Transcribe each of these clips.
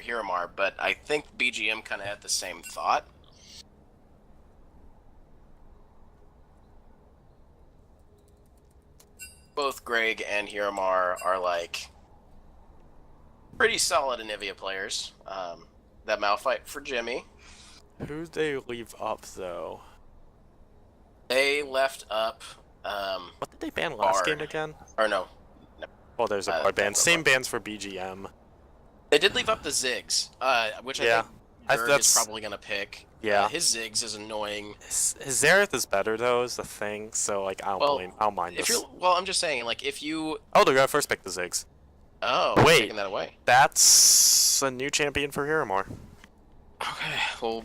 Hiramar, but I think BGM kind of had the same thought. Both Greg and Hiramar are like pretty solid Anivia players. That Malphite for Jimmy. Who'd they leave up though? They left up. What did they ban last Bard. game again? Or no. Oh, there's a Bard ban. Same bans for BGM. They did leave up the Ziggs, which I think Gerg is probably gonna pick. Yeah. His Ziggs is annoying. His Xerath is better though, is the thing. So like, I don't mind this. Well, I'm just saying, like, if you. Oh, they're gonna first pick the Ziggs. Oh, wait, taking that away. That's a new champion for Hiramar. Okay, well,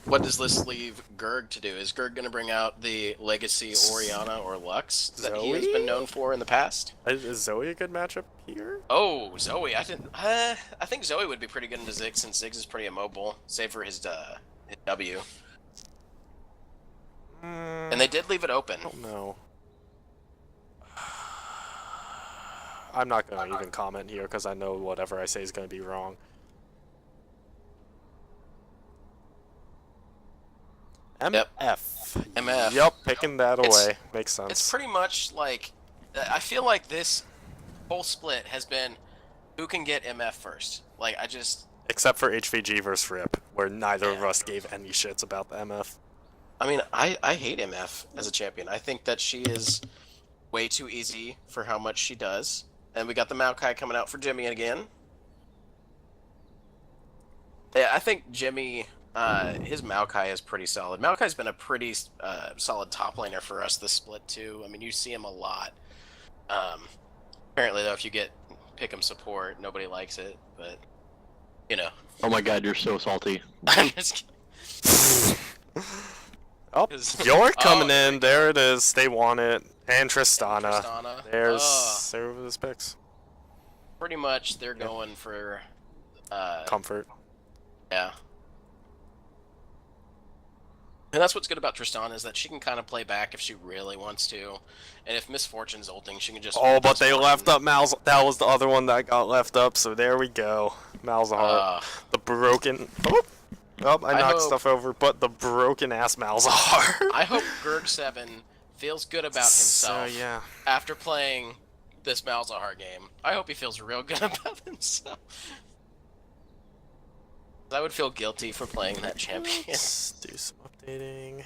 what does this leave Gerg to do? Is Gerg going to bring out the Legacy Orianna or Lux that he has been known for in the past? Is Zoe a good matchup here? Oh, Zoe. I think Zoe would be pretty good into Ziggs since Ziggs is pretty immobile, save for his W. And they did leave it open. I don't know. I'm not going to even comment here because I know whatever I say is going to be wrong. MF. MF. Yep, picking that away. Makes sense. It's pretty much like, I feel like this whole split has been who can get MF first. Like, I just... Except for HVG versus Rip, where neither of us gave any shits about the MF. I mean, I hate MF as a champion. I think that she is way too easy for how much she does. And we got the Maokai coming out for Jimmy again. Yeah, I think Jimmy... his Maokai is pretty solid. Maokai's been a pretty solid top laner for us this split too. I mean, you see him a lot. Apparently, though, if you pick him support, nobody likes it. But you know. Oh my God, you're so salty. I'm just kidding. Oh, you're coming in. There it is. They want it. And Tristana. There's his picks. Pretty much, they're going for comfort. Yeah. And that's what's good about Tristana is that she can kind of play back if she really wants to. And if Misfortune's ulting, she can just... Oh, but they left up Malzahar. That was the other one that got left up, so there we go. Malzahar. The broken... Oh, I knocked stuff over, but the broken-ass Malzahar. I hope Gerg7 feels good about himself after playing this Malzahar game. I hope he feels real good about himself. I would feel guilty for playing that champion. Let's do some updating.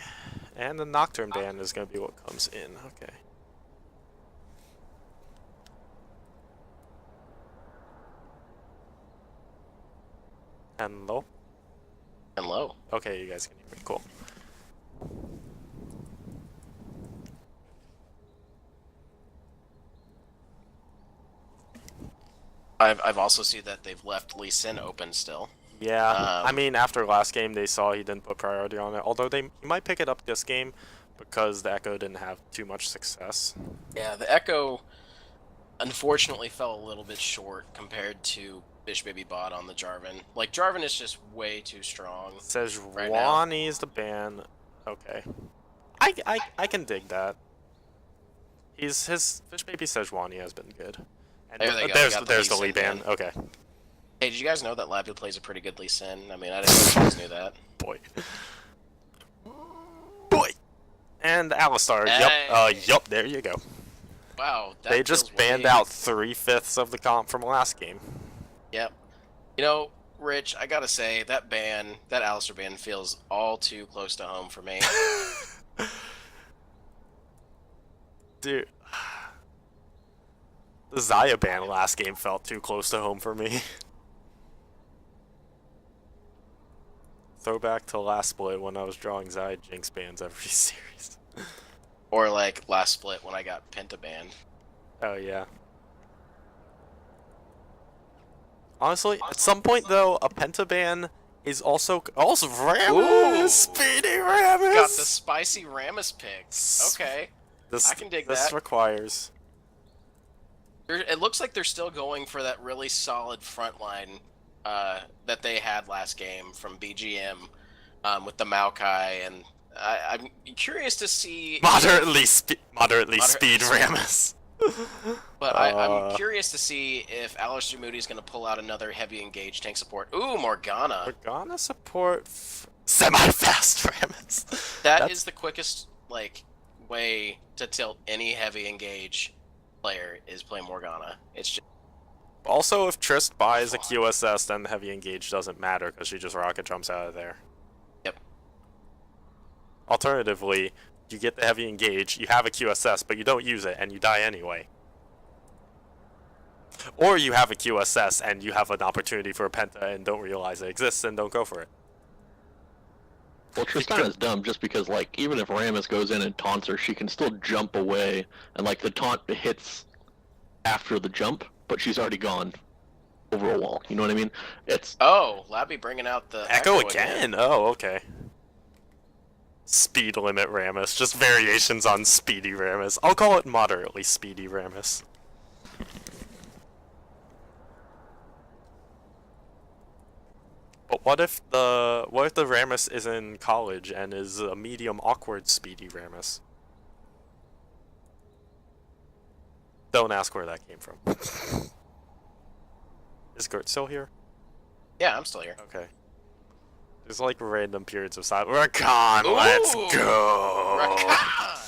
And the Nocturne ban is going to be what comes in. Okay. Hello? Hello. Okay, you guys can hear me. Cool. I've also seen that they've left Lee Sin open still. Yeah, I mean, after last game, they saw he didn't put priority on it. Although he might pick it up this game because the Echo didn't have too much success. Yeah, the Echo unfortunately fell a little bit short compared to Bish Baby Bot on the Jarvan. Like, Jarvan is just way too strong. Says Ronnie is the ban. Okay, I can dig that. His Fish Baby Sejuani has been good. And there they go. There's the Lee ban. Okay. Hey, did you guys know that Labby plays a pretty good Lee Sin? I mean, I didn't know you guys knew that. Boy. And Alistar. Hey. Yup, there you go. Wow. They just banned out 3/5 of the comp from last game. Yep. You know, Rich, I gotta say, that Alistar ban feels all too close to home for me. Dude. The Xayah ban last game felt too close to home for me. Throwback to last split when I was drawing Xayah Jinx bans every series. Or like last split when I got Penta banned. Oh yeah. Honestly, at some point though, a Penta ban is also Rammus! Speedy Rammus! Got the spicy Rammus pick. Okay. I can dig that. This requires... It looks like they're still going for that really solid front line that they had last game from BGM with the Maokai, and I'm curious to see... Moderately speed Rammus. But I'm curious to see if Alistair Moody's going to pull out another heavy engaged tank support. Ooh, Morgana. Morgana support semi-fast Rammus. That is the quickest way to tilt any heavy engage player is play Morgana. It's just also, if Trist buys a QSS, then the heavy engage doesn't matter because she just rocket jumps out of there. Yep. Alternatively, you get the heavy engage, you have a QSS, but you don't use it, and you die anyway. Or you have a QSS, and you have an opportunity for a Penta and don't realize it exists and don't go for it. Well, Tristana's dumb just because, even if Rammus goes in and taunts her, she can still jump away, and, the taunt hits after the jump, but she's already gone over a wall. You know what I mean? It's... Oh, Labby bringing out the Echo again? Oh, okay. Speed limit Rammus. Just variations on speedy Rammus. I'll call it moderately speedy Rammus. But what if the Rammus is in college and is a medium awkward speedy Rammus? Don't ask where that came from. Is Gert still here? Yeah, I'm still here. Okay. There's random periods of silence. Rakan, let's go! Rakan!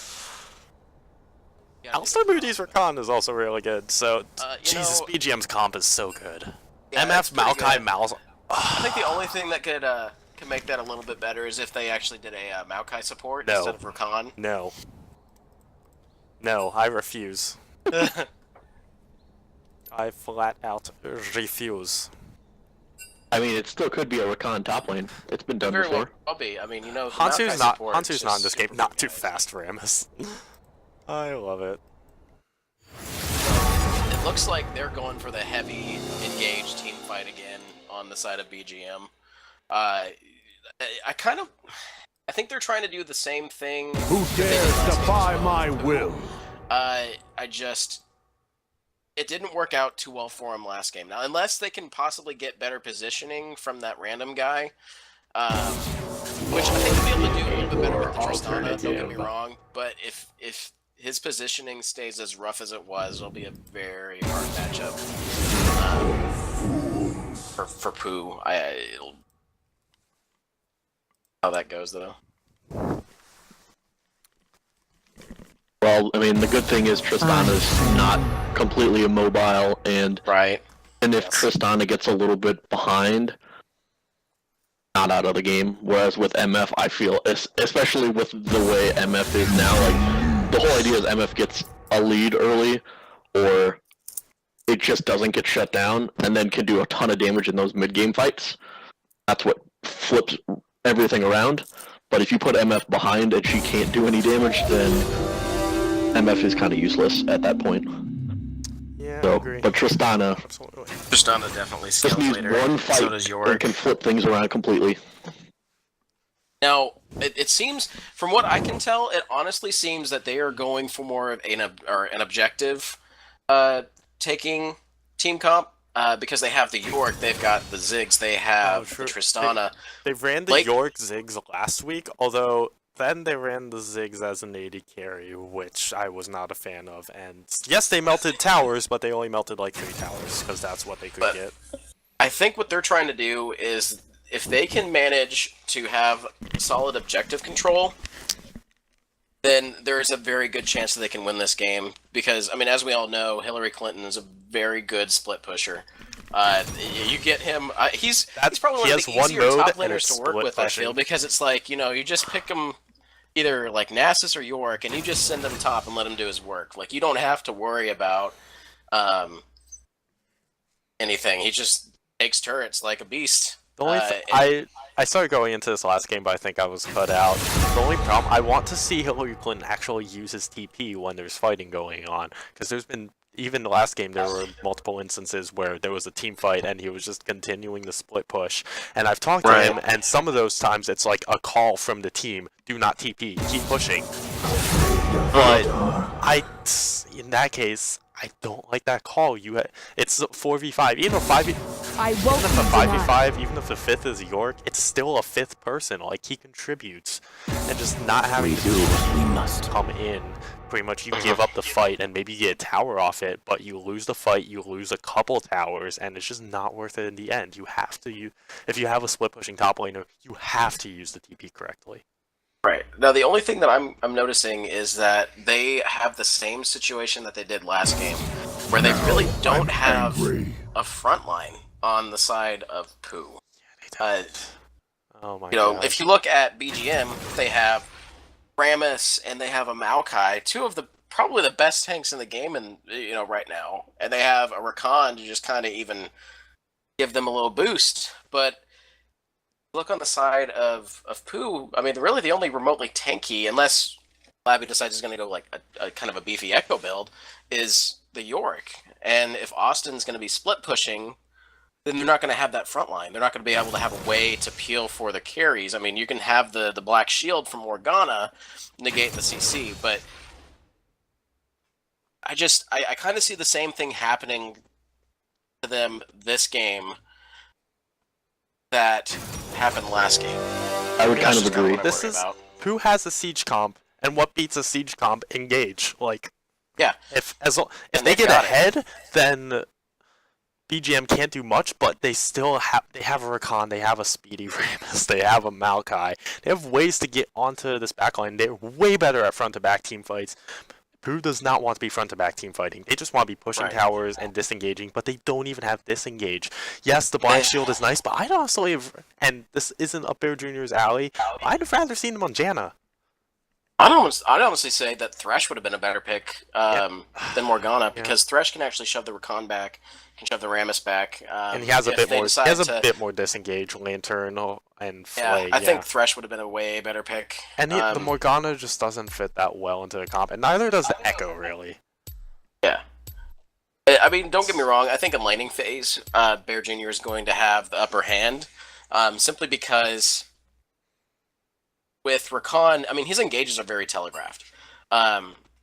Alistair Moody's Rakan is also really good, so... Jesus, know, BGM's comp is so good. Yeah, MF, Maokai, Mouse... I think the only thing that could make that a little bit better is if they actually did a Maokai support instead of Rakan. No. No, I refuse. I flat out refuse. I mean, it still could be a Rakan top lane. It's been done Very before. well be. I mean, Hansu's not in this game. Not too fast, Rammus. I love it. It looks like they're going for the heavy engaged team fight again on the side of BGM. I think they're trying to do the same thing. Who dares defy my will? It didn't work out too well for him last game. Now, unless they can possibly get better positioning from that random guy, which I think they'll be able to do a little bit better with the Tristana, don't get me wrong, but if his positioning stays as rough as it was, it'll be a very hard matchup for POO. How that goes, though. Well, I mean, the good thing is Tristana's not completely immobile, and if Tristana gets a little bit behind, not out of the game. Whereas with MF, I feel, especially with the way MF is now, the whole idea is MF gets a lead early, or it just doesn't get shut down, and then can do a ton of damage in those mid-game fights. That's what flips everything around. But if you put MF behind and she can't do any damage, then MF is kind of useless at that point. Yeah, so, I agree. But Tristana, Tristana definitely just scales needs later. one fight So does York. and can flip things around completely. Now, it seems, from what I can tell, it honestly seems that they are going for more of an objective taking team comp. Because they have the York, they've got the Ziggs, they have the Tristana. They ran the York Ziggs last week, although then they ran the Ziggs as an AD carry, which I was not a fan of. And yes, they melted towers, but they only melted 3 towers, because that's what they could get. I think what they're trying to do is, if they can manage to have solid objective control, then there's a very good chance that they can win this game. Because, I mean, as we all know, Hillary Clinton is a very good split pusher. You get him... he's probably one of the easier top laners to work with, I feel, because it's you just pick him either Nasus or York, and you just send him top and let him do his work. You don't have to worry about anything. He just takes turrets like a beast. The only I started going into this last game, but I think I was cut out. The only problem, I want to see Hillary Clinton actually use his TP when there's fighting going on, because there's been, even the last game, there were multiple instances where there was a team fight and he was just continuing the split push. And I've talked to him, and some of those times it's like a call from the team, do not TP, keep pushing. But in that case, I don't like that call. It's 4v5. Even if I even won't if be the denied. 5v5, even if the fifth is York, it's still a fifth person. Like, he contributes, and just not having We to do what we must. come in. Pretty much, you give up the fight and maybe get a tower off it, but you lose the fight, you lose a couple towers, and it's just not worth it in the end. You have to, if you have a split pushing top laner, you have to use the TP correctly. Right. Now, the only thing that I'm noticing is that they have the same situation that they did last game, where they really don't have a front line on the side of POO. Oh my You know, god. if you look at BGM, they have Rammus and they have a Maokai, two of the probably the best tanks in the game, and right now, and they have a Rakan to just kind of even give them a little boost. But look on the side of POO. I mean, really the only remotely tanky, unless Labby decides he's going to go like a kind of a beefy Echo build, is the Yorick. And if Austin's going to be split pushing, then they're not going to have that front line. They're not going to be able to have a way to peel for the carries. I mean, you can have the Black Shield from Morgana negate the CC, but I kind of see the same thing happening to them this game that happened last game. I would kind of agree. This is who has a siege comp, and what beats a siege comp? Engage. Like, yeah. If they get ahead, then BGM can't do much. But they still have a Rakan, they have a speedy Rammus, they have a Maokai. They have ways to get onto this backline. They're way better at front to back team fights. POO does not want to be front-to-back team fighting. They just want to be pushing towers and disengaging, but they don't even have disengage. Yes, the Black Shield is nice, but I'd honestly, and this isn't up Bear Jr.'s alley, I'd have rather seen him on Janna. I'd honestly say that Thresh would have been a better pick than Morgana, because Thresh can actually shove the Rakan back, can shove the Rammus back, and he has a bit more. He has a bit more disengage, Lantern, and Flay. I think Thresh would have been a way better pick. And the Morgana just doesn't fit that well into the comp, and neither does the Echo really. Yeah. I mean, don't get me wrong. I think in laning phase, Bear Jr. is going to have the upper hand, simply because with Rakan, I mean, his engages are very telegraphed.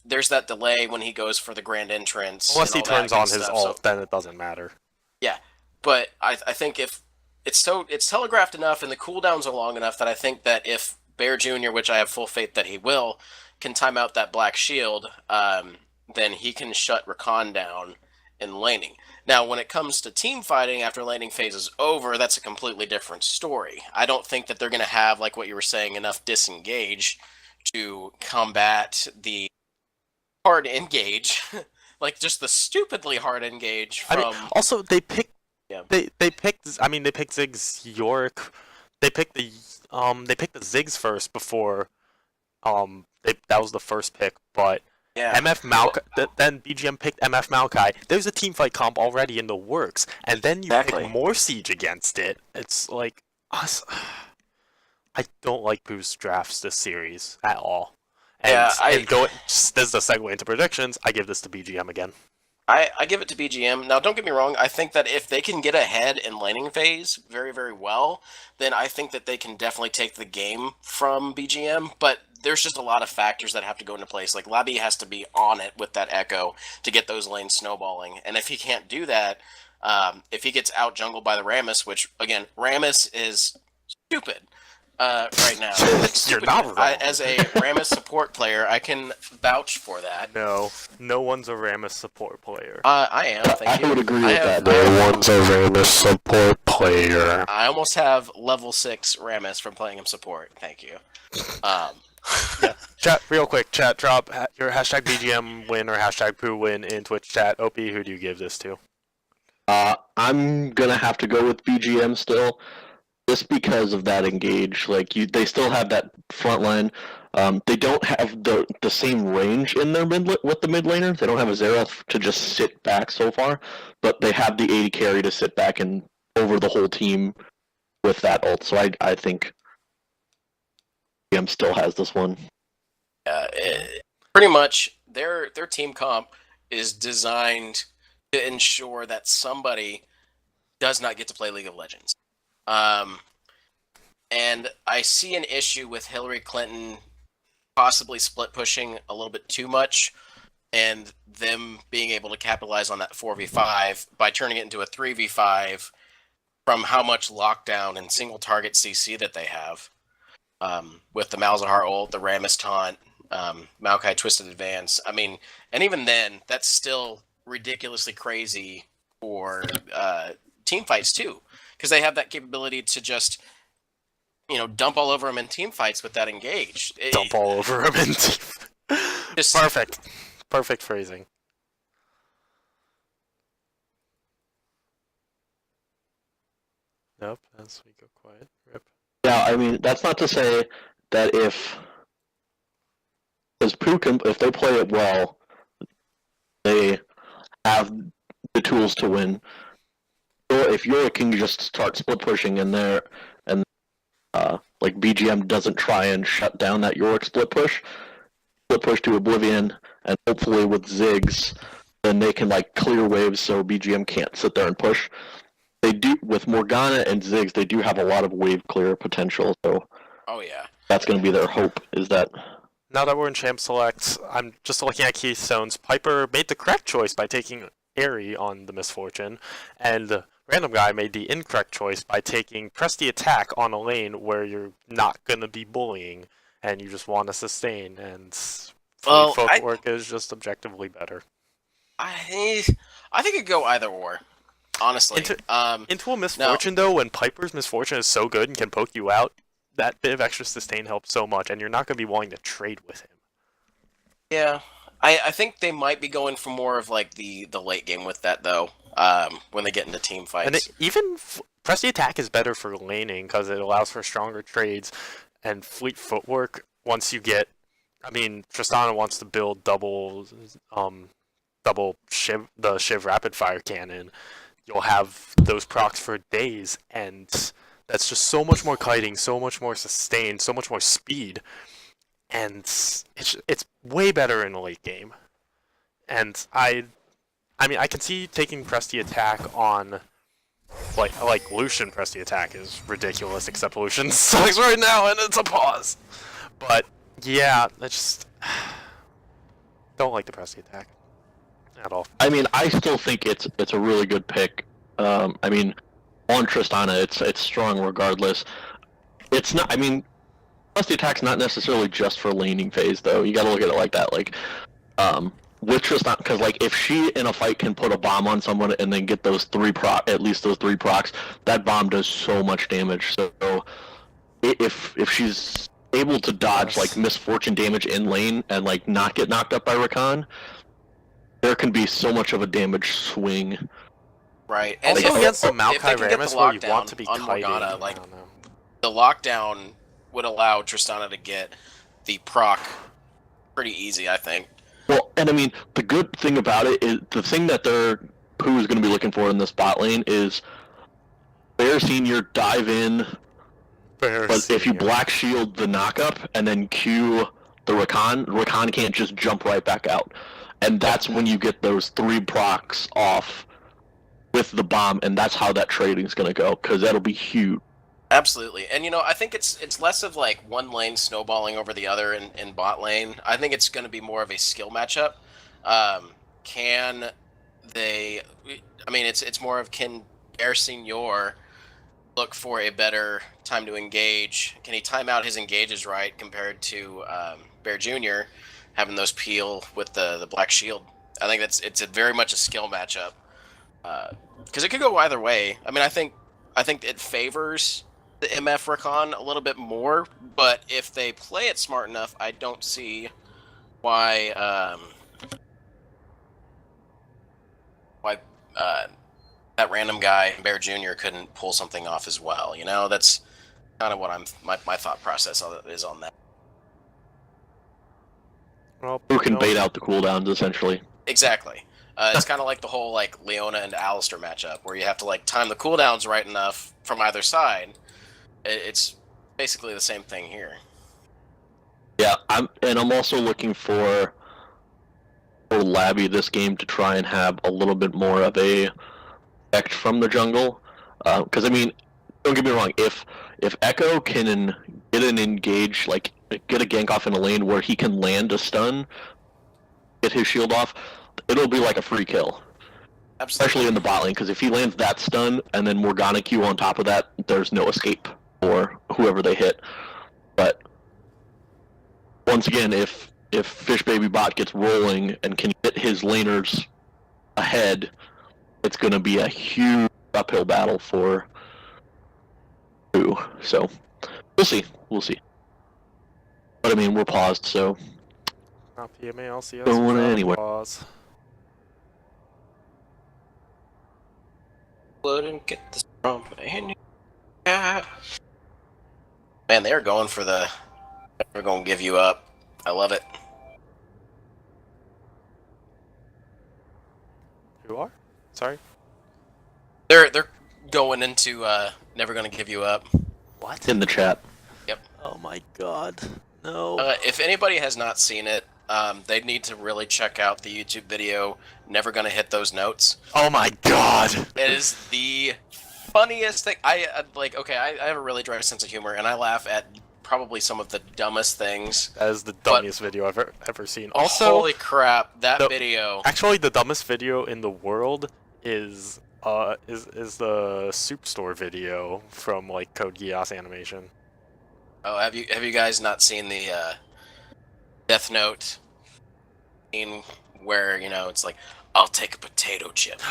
There's that delay when he goes for the grand entrance. Unless he turns on his ult, then it doesn't matter. Yeah, but I think if it's telegraphed enough and the cooldowns are long enough that I think that if Bear Jr., which I have full faith that he will, can time out that Black Shield, then he can shut Rakan down in laning. Now, when it comes to team fighting after laning phase is over, that's a completely different story. I don't think that they're going to have, like what you were saying, enough disengage to combat the hard engage, like just the stupidly hard engage from... I mean, also, they picked Ziggs York. They picked the Ziggs first before that was the first pick, but MF Maokai, then BGM picked MF Maokai. There's a teamfight comp already in the works, and then you pick more Siege against it. It's like us. I don't like POO's drafts this series at all. And, this is the segue into predictions. I give this to BGM again. I give it to BGM. Now, don't get me wrong. I think that if they can get ahead in laning phase very, very well, then I think that they can definitely take the game from BGM. But there's just a lot of factors that have to go into place. Like, Labby has to be on it with that Echo to get those lanes snowballing. And if he can't do that, if he gets out jungled by the Rammus, which, again, Rammus is stupid right now. You're not wrong. As a Rammus support player, I can vouch for that. No one's a Rammus support player. I am, thank you. I would agree with that. No one's a Rammus support player. I almost have level 6 Rammus from playing him support. Thank you. Chat, real quick, drop your hashtag BGM win or hashtag POO win in Twitch chat. OP, who do you give this to? I'm gonna have to go with BGM still, just because of that engage. Like, they still have that front line. They don't have the same range in their with the mid laner. They don't have a Xerath to just sit back so far, but they have the 80 carry to sit back and over the whole team with that ult. So I think BGM still has this one. Pretty much, their team comp is designed to ensure that somebody does not get to play League of Legends. And I see an issue with Hillary Clinton possibly split pushing a little bit too much and them being able to capitalize on that 4v5 by turning it into a 3v5 from how much lockdown and single target CC that they have. With the Malzahar ult, the Rammus taunt, Maokai Twisted Advance. I mean, and even then, that's still ridiculously crazy for team fights too, because they have that capability to just, dump all over them in team fights with that engage. Dump all over them in team. Just, Perfect phrasing. Nope, as we go quiet. Rip. Yeah, I mean, that's not to say that if they play it well, they have the tools to win. Or if you're a king, you just start split pushing in there, and like BGM doesn't try and shut down that Yorick split push to Oblivion, and hopefully with Ziggs, then they can like clear waves so BGM can't sit there and push. They do with Morgana and Ziggs. They do have a lot of wave clear potential. So, oh yeah, that's going to be their hope. Is that now that we're in Champ Select, I'm just looking at Keystones. Piper made the correct choice by taking Aerie on the Misfortune, and Random Guy made the incorrect choice by taking Press the Attack on a lane where you're not going to be bullying and you just want to sustain. And footwork is just objectively better. I think it could go either or. Honestly, into a Misfortune though, when Piper's Misfortune is so good and can poke you out, that bit of extra sustain helps so much, and you're not going to be wanting to trade with him. Yeah, I think they might be going for more of like the late game with that though. When they get into team fights, And Press the Attack is better for laning because it allows for stronger trades and fleet footwork. Once you get, I mean, Tristana wants to build double Shiv rapid fire cannon. You'll have those procs for days, and that's just so much more kiting, so much more sustain, so much more speed, and it's way better in the late game. And I mean, I can see taking Press the Attack on, like Lucian Press the Attack is ridiculous, except Lucian sucks right now, and it's a pause. But yeah, I just don't like the Press the Attack at all. I mean, I still think it's a really good pick. I mean, on Tristana, it's strong regardless. It's not. I mean, Press the Attack's not necessarily just for laning phase though. You got to look at it like that. Like, with Tristana, because like if she in a fight can put a bomb on someone and then get those at least those three procs, that bomb does so much damage. So if she's able to dodge like Misfortune damage in lane and like not get knocked up by Rakan, there can be so much of a damage swing. Right. And also against the Maokai Rammus where you want to be on kiting. Morgana, like, the lockdown would allow Tristana to get the proc pretty easy, I think. Well, and I mean, the good thing about it is the thing that POO is going to be looking for in this bot lane is Bear Senior dive in, but if you black shield the knockup and then Q the Rakan can't just jump right back out. And that's when you get those three procs off with the bomb, and that's how that trading's going to go, because that'll be huge. Absolutely. And, I think it's less of, like, one lane snowballing over the other in bot lane. I think it's going to be more of a skill matchup. Can Air Senior look for a better time to engage? Can he time out his engages right compared to Bear Jr., having those peel with the black shield? I think it's very much a skill matchup. Because it could go either way. I mean, I think it favors the MF Rakan a little bit more, but if they play it smart enough, I don't see why that Random Guy, Bear Jr., couldn't pull something off as well. That's kind of what my thought process is on that. Well, Who can bait out the cooldowns, essentially. Exactly. It's kind of like the whole like Leona and Alistar matchup, where you have to like time the cooldowns right enough from either side. It's basically the same thing here. Yeah, I'm also looking for Labby this game to try and have a little bit more of a effect from the jungle. Because I mean, don't get me wrong, if Echo can get an engage, like get a gank off in a lane where he can land a stun, get his shield off, it'll be like a free kill. Absolutely. Especially in the bot lane, because if he lands that stun and then Morgana Q on top of that, there's no escape for whoever they hit. But once again, if Fish Baby Bot gets rolling and can get his laners ahead, it's going to be a huge uphill battle for POO. So we'll see. We'll see. But I mean, we're paused, so PMA LCS don't want without a anywhere. pause. Wouldn't get this from any. Man, they're going for the. We're going to give you up. I love it. Who are? Sorry. They're going into never going to give you up. What? In the chat. Yep. Oh my god. No. If anybody has not seen it, they need to really check out the YouTube video. Never gonna hit those notes. Oh my god. It is the funniest thing. I have a really dry sense of humor, and I laugh at probably some of the dumbest things. That is the dummiest video I've ever seen. Also, holy crap, that video. Actually, the dumbest video in the world is the Soup Store video from like Code Geass animation. Oh, have you guys not seen the Death Note scene where it's like, I'll take a potato chip.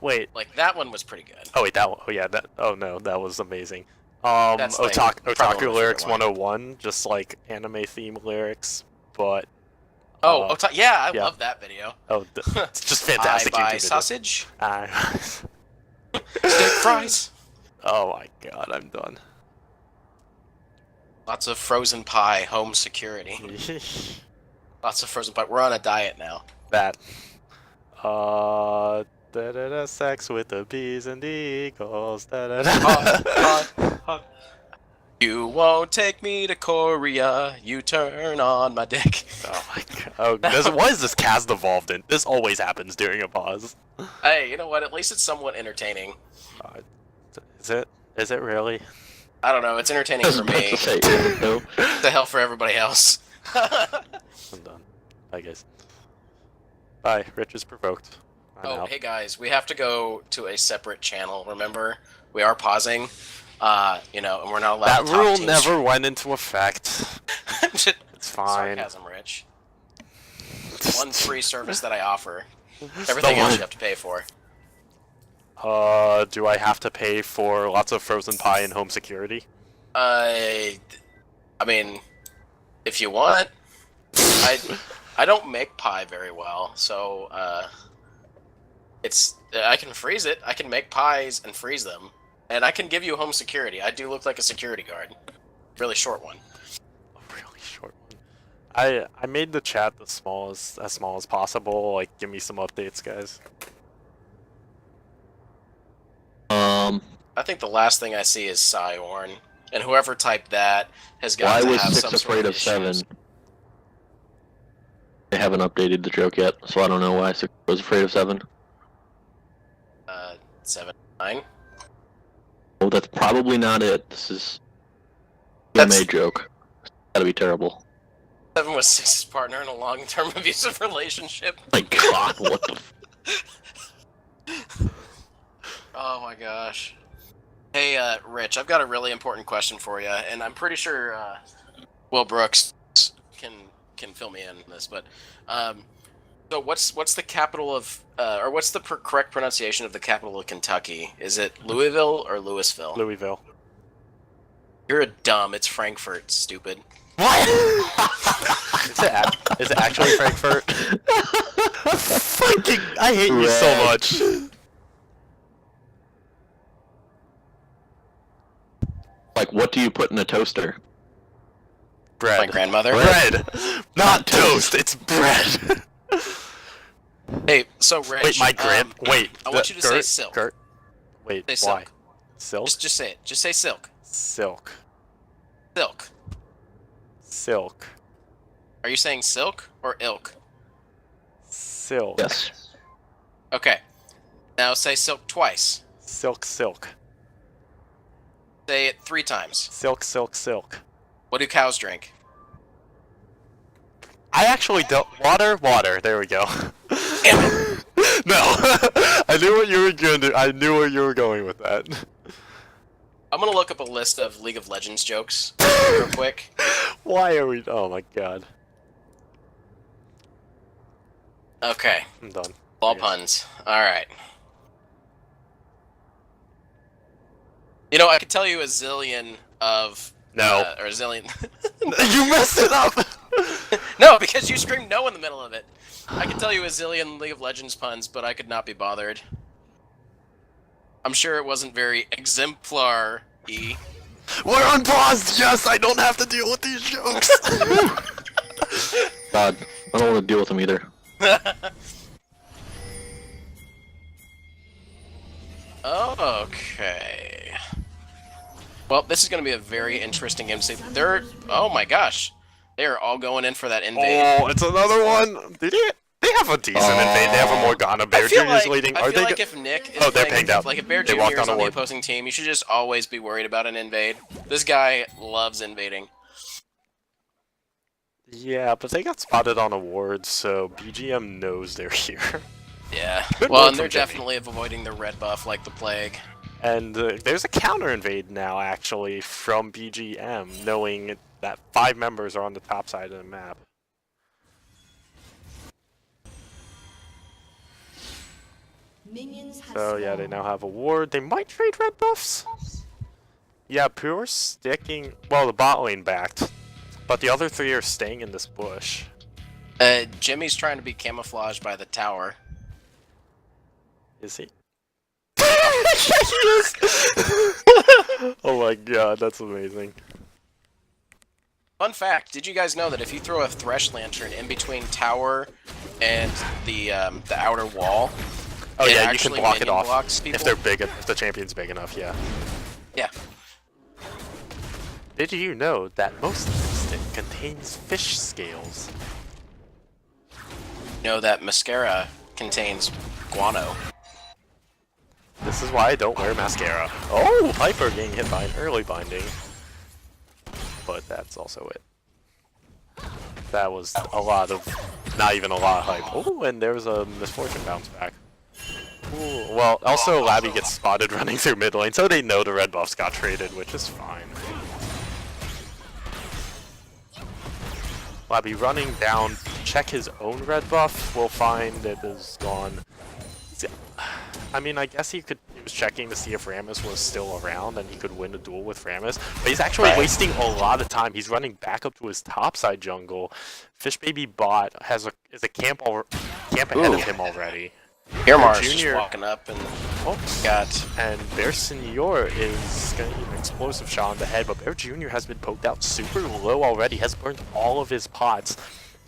Wait. Like that one was pretty good. Oh wait, that one. Oh yeah, that. Oh no, that was amazing. That's like probably one of Otaku my Lyrics favorite 101, just like anime theme lyrics, but. Yeah, I yeah. love that video. Oh, it's just fantastic. I buy YouTube video. sausage, steak steak fries, Oh my god, I'm done. lots of frozen pie, home security. Lots of frozen pie. We're on a diet now. That. Sex with the bees and the eagles. You won't take me to Korea. You turn on my dick. Oh my god. Oh, what is this cast evolved in? This always happens during a pause. Hey, you know what? At least it's somewhat entertaining. Is it? Is it really? I don't know. It's entertaining for me. The hell for everybody else. I'm done. Bye, guys. Bye. Rich is provoked. I'm out. Hey guys, we have to go to a separate channel. Remember, we are pausing. And we're not allowed. That to talk rule teams. never went into effect. It's fine. Sarcasm, Rich. One free service that I offer. Everything else you have to pay for. Do I have to pay for lots of frozen pie and home security? I mean, if you want, I don't make pie very well, so I can freeze it. I can make pies and freeze them, and I can give you home security. I do look like a security guard, really short one. A really short one. I made the chat as small as possible. Like, give me some updates, guys. I think the last thing I see is Sciorn, and whoever typed that has got to have some sort of 7? issues. They haven't updated the joke yet, so I don't know why 6 was afraid of 7. 7, 9. Oh, that's probably not it. This is a That's- PMA joke. It's gotta be terrible. 7 was 6's partner in a long-term abusive relationship. My god, what the Oh my gosh. Hey, Rich, I've got a really important question for you, and I'm pretty sure Will Brooks can fill me in on this, but so what's the capital of or what's the correct pronunciation of the capital of Kentucky? Is it Louisville or Louisville? Louisville. You're a dumb. It's Frankfurt, stupid. What? Is it actually Frankfurt? Fucking, I hate you so much. Like, what do you put in a toaster? Bread. My grandmother. Bread. Not toast. It's bread. Hey, so Rich. Wait, my grand. Wait. I want you to say silk. Wait. Say Why? silk. Silk. Just say it. Just say silk. Silk. Silk. Silk. Are you saying silk or ilk? Silk. Yes. Okay. Now say silk twice. Silk. Silk. Say it 3 times. Silk. Silk. Silk. What do cows drink? I actually don't. Water. There we go. Damn it. No, I knew what you were going to do. I knew where you were going with that. I'm gonna look up a list of League of Legends jokes real quick. Why are we? Oh my god. Okay. I'm done. All puns. Alright. You know, I could tell you a zillion of... No. Or a zillion... You messed it up! No, because you screamed no in the middle of it. I could tell you a zillion League of Legends puns, but I could not be bothered. I'm sure it wasn't very exemplar-y. We're unpaused! Yes, I don't have to deal with these jokes! God, I don't want to deal with them either. Okay. Well, this is going to be a very interesting game. They're... Oh my gosh. They're all going in for that invade. Oh, it's another one! They have a decent invade. They have a Morgana. Bear Jr.'s leading. I feel like if Nick is they're playing, pinged out. like if Bear Jr. is on the opposing team, you should just always be worried about an invade. This guy loves invading. Yeah, but they got spotted on a ward, so BGM knows they're here. Yeah. Good Well, work and they're from Jimmy. definitely avoiding the red buff like the plague. And there's a counter invade now, actually, from BGM, knowing that 5 members are on the top side of the map. So yeah, they now have a ward. They might trade red buffs. Yeah, POO sticking. Well, the bot lane backed, but the other 3 are staying in this bush. Jimmy's trying to be camouflaged by the tower. Is he? Yeah, he is! Oh my god, that's amazing. Fun fact, did you guys know that if you throw a Thresh Lantern in between tower and the outer wall, Oh it yeah, you can actually block it minion off blocks people? if they're big, if the champion's big enough, yeah. Yeah. Did you know that most lipstick contains fish scales? Know that mascara contains guano. This is why I don't wear mascara. Oh, Piper getting hit by an early binding. But that's also it. That was a lot of, not even a lot of hype. Oh, and there's a Misfortune bounce back. Ooh, well, also Labby gets spotted running through mid lane, so they know the red buffs got traded, which is fine. Labby running down, check his own red buff, we'll find it is gone. I mean, I guess he was checking to see if Rammus was still around and he could win a duel with Rammus, but he's actually wasting a lot of time. He's running back up to his topside jungle. Fish Baby bot is a camp ahead of him already. Earmar's just walking up and got... And Bear Senior is going to get an explosive shot on the head, but Bear Jr. has been poked out super low already, has burned all of his pots,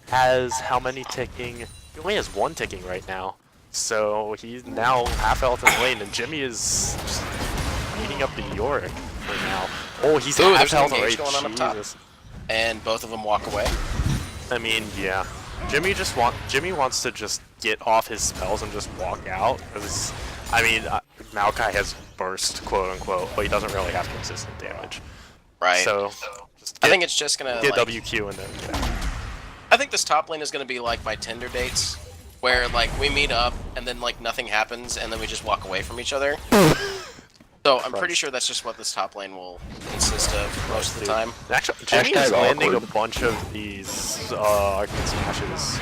has how many ticking? He only has 1 ticking right now. So he's now half health in the lane, and Jimmy is just beating up the Yorick for now. Oh, he's half health already. Going on up top. And both of them walk away. I mean, yeah. Jimmy wants to just get off his spells and just walk out. Because, I mean, Maokai has burst, quote unquote, but he doesn't really have consistent damage. Right. So I think it's just gonna get like, WQ and then get out. I think this top lane is gonna be like my Tinder dates, where like we meet up and then like nothing happens and then we just walk away from each other. So I'm pretty sure that's just what this top lane will consist of most of the time. Actually, Jimmy is landing a bunch of these Arcane Smashes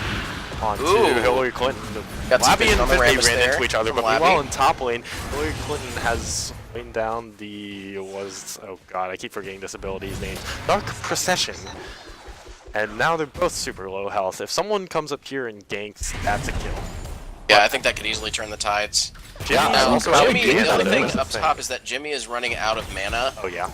onto Hillary Clinton. Labby and 50 ran into each other, but meanwhile in top lane, Hillary Clinton has laid down the oh god, I keep forgetting this ability's name. Dark Procession. And now they're both super low health. If someone comes up here and ganks, that's a kill. Yeah, I think that could easily turn the tides. Yeah, now, Jimmy, the only thing up top is that Jimmy is running out of mana. Oh yeah.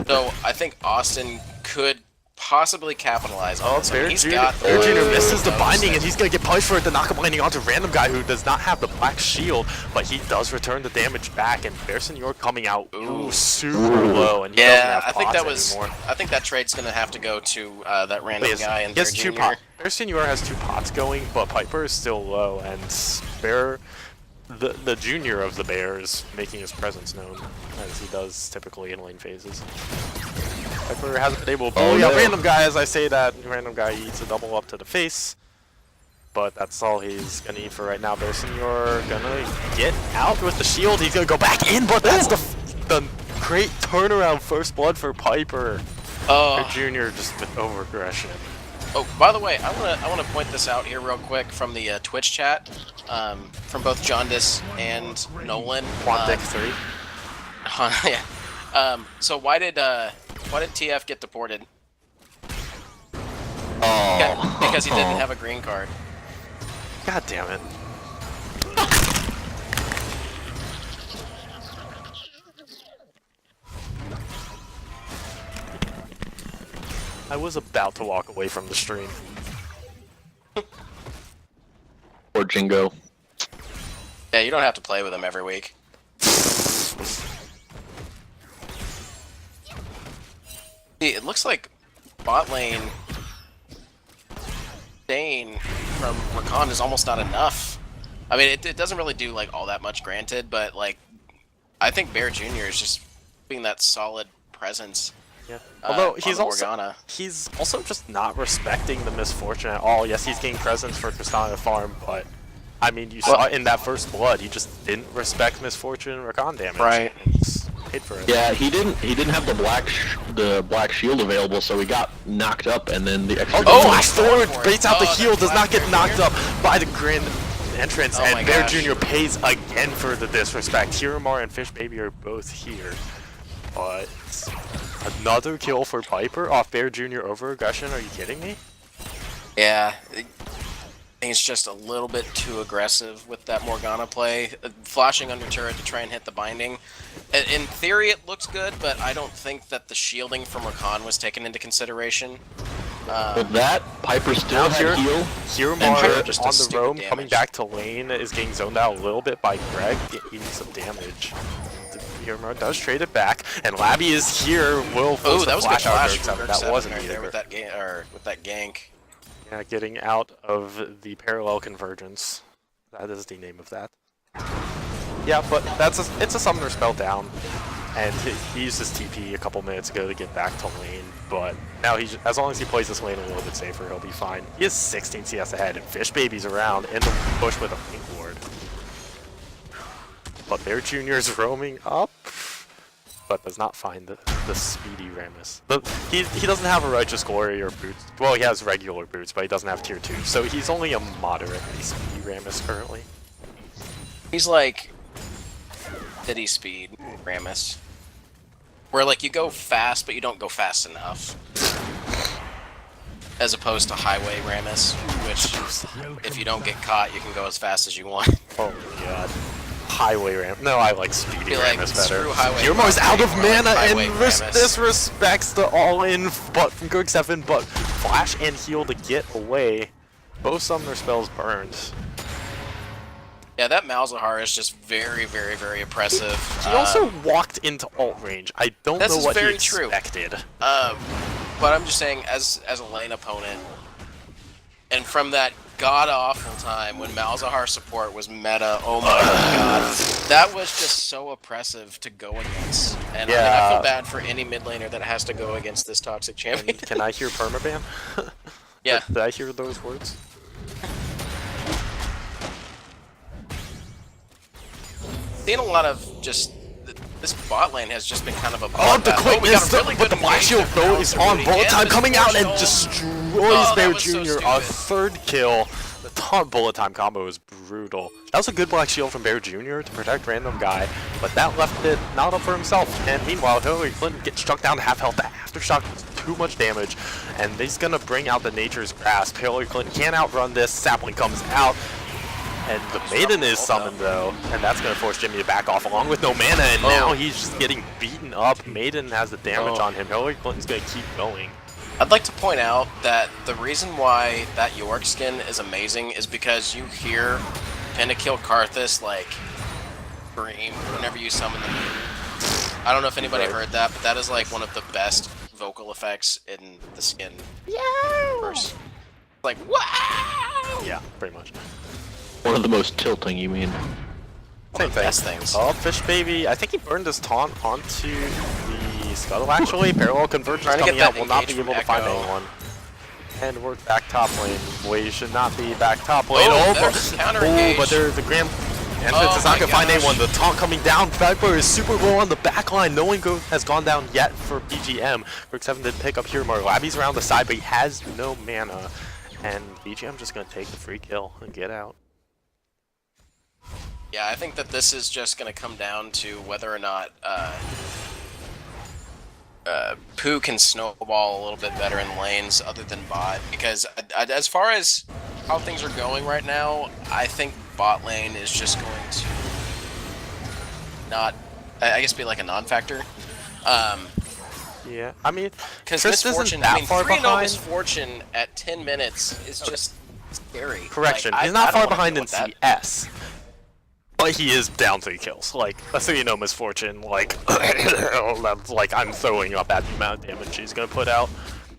So I think Austin could possibly capitalize on this. Bear Jr. misses the binding and he's going to get punished for it. The knockup landing onto a random guy who does not have the black shield, but he does return the damage back, and Bear Senior coming out super low, and he doesn't have pots anymore. I think that trade's going to have to go to that random guy in Bear Jr. Bear Senior has 2 pots going, but Piper is still low, and Bear the junior of the Bears making his presence known, as he does typically in lane phases. Piper hasn't been able to bully out random guy. As I say that, random guy eats a double up to the face. But that's all he's gonna need for right now. Bear Senior gonna get out with the shield. He's gonna go back in, but that's the great turnaround first blood for Piper. Junior just with over-aggression. Oh, by the way, I wanna point this out here real quick from the Twitch chat, from both Jaundice and Nolan. Quantic 3. Yeah. So why did TF get deported? Oh. Because he didn't have a green card. God damn it. I was about to walk away from the stream. Or Jingo. Yeah, you don't have to play with him every week. See, it looks like bot lane Dane from Rakan is almost not enough. I mean, it doesn't really do like all that much, granted, but like I think Bear Jr. is just being that solid presence. Yeah. Although he's Morgana. also just not respecting the misfortune at all. Yes, he's gained presence for Tristana farm, but I mean, you saw in that first blood, he just didn't respect misfortune and Rakan damage. Right. He's paid for it. Yeah, he didn't have the black shield available, so he got knocked up, and then the extra. Flash forward baits out the heal, does not get knocked up by the grand entrance, and Bear Jr. pays again for the disrespect. Hiramar and Fish Baby are both here, but another kill for Piper off Bear Jr. over aggression. Are you kidding me? Yeah. I think it's just a little bit too aggressive with that Morgana play. Flashing under turret to try and hit the binding. In theory, it looks good, but I don't think that the shielding from Rakan was taken into consideration. With that, Piper still had heal. Hiramar just on does the stupid roam, damage. coming back to lane, is getting zoned out a little bit by Greg, eating some damage. Hiramar does trade it back, and Labby is here. Will force that a was a good flash flash. out. That wasn't right needed. there with that gank. Yeah, getting out of the parallel convergence. That is the name of that. Yeah, but it's a summoner spell down, and he used his TP a couple minutes ago to get back to lane. But now as long as he plays this lane a little bit safer, he'll be fine. He is 16 CS ahead, and Fish Baby's around in the bush with a pink ward. But Bear Jr. is roaming up, but does not find the speedy Rammus. But he doesn't have a Righteous Glory or boots. Well, he has regular boots, but he doesn't have tier 2, so he's only a moderately speedy Rammus currently. He's like Diddy speed Rammus, where like you go fast, but you don't go fast enough. As opposed to Highway Rammus, which if you don't get caught, you can go as fast as you want. Oh my god. Highway Ram. No, I like speedy Rammus better. Hiromar's out of mana and Rammus. disrespects the all-in but from Cook 7, but flash and heal to get away. Both summoner spells burned. Yeah, that Malzahar is just very, very, very oppressive. He also walked into ult range. I don't know what he expected. But I'm just saying, as a lane opponent, and from that god-awful time when Malzahar support was meta, oh my god, that was just so oppressive to go against. And I mean, I feel bad for any mid laner that has to go against this toxic champion. Can I hear permaban? Yeah. Did I hear those words? Seen a lot of just this bot lane has just been kind of a the quickness, but the Black Shield though is on bullet time, coming out and destroys Bear Jr. A third kill. The taunt bullet time combo is brutal. That was a good Black Shield from Bear Jr. to protect random guy, but that left it not up for himself. And meanwhile, Hillary Clinton gets struck down to half health. The aftershock does too much damage, and he's gonna bring out the Nature's Grasp. Hillary Clinton can't outrun this. Sapling comes out. And the Maiden is summoned though, and that's going to force Jimmy to back off along with no mana, and now he's just getting beaten up. Maiden has the damage on him. Hillary Clinton's going to keep going. I'd like to point out that the reason why that York skin is amazing is because you hear Pentakill Karthus like scream whenever you summon the Maiden. I don't know if anybody heard that, but that is like one of the best vocal effects in the skin. Yeah. Like wow. Yeah, pretty much. One of the most tilting, you mean? Same thing. Best things. Oh, Fish Baby. I think he burned his taunt onto the scuttle, actually. Parallel Convergence Trying to coming get out that will not be engage able to from find Echo. anyone. And we're back top lane. We should not be back top lane. There's the counter but engage. there's the Grand Entrance is not going to find anyone. The taunt coming down. Viper is super low on the back line. No one has gone down yet for BGM. Kirk7 did pick up here more. Labby's around the side, but he has no mana. And BGM just going to take the free kill and get out. Yeah, I think that this is just going to come down to whether or not POO can snowball a little bit better in lanes other than bot. Because as far as how things are going right now, I think bot lane is just going to not, I guess, be like a non-factor. Yeah, I mean, because Trist Misfortune, isn't that I mean, far 3-0 behind. Misfortune at 10 minutes is just scary. Correction, Like, he's I not don't far wanna behind deal in with that. CS. But he is down 3 kills. Like, that's so you know, Misfortune, like, that's like, I'm throwing up at the amount of damage he's gonna put out.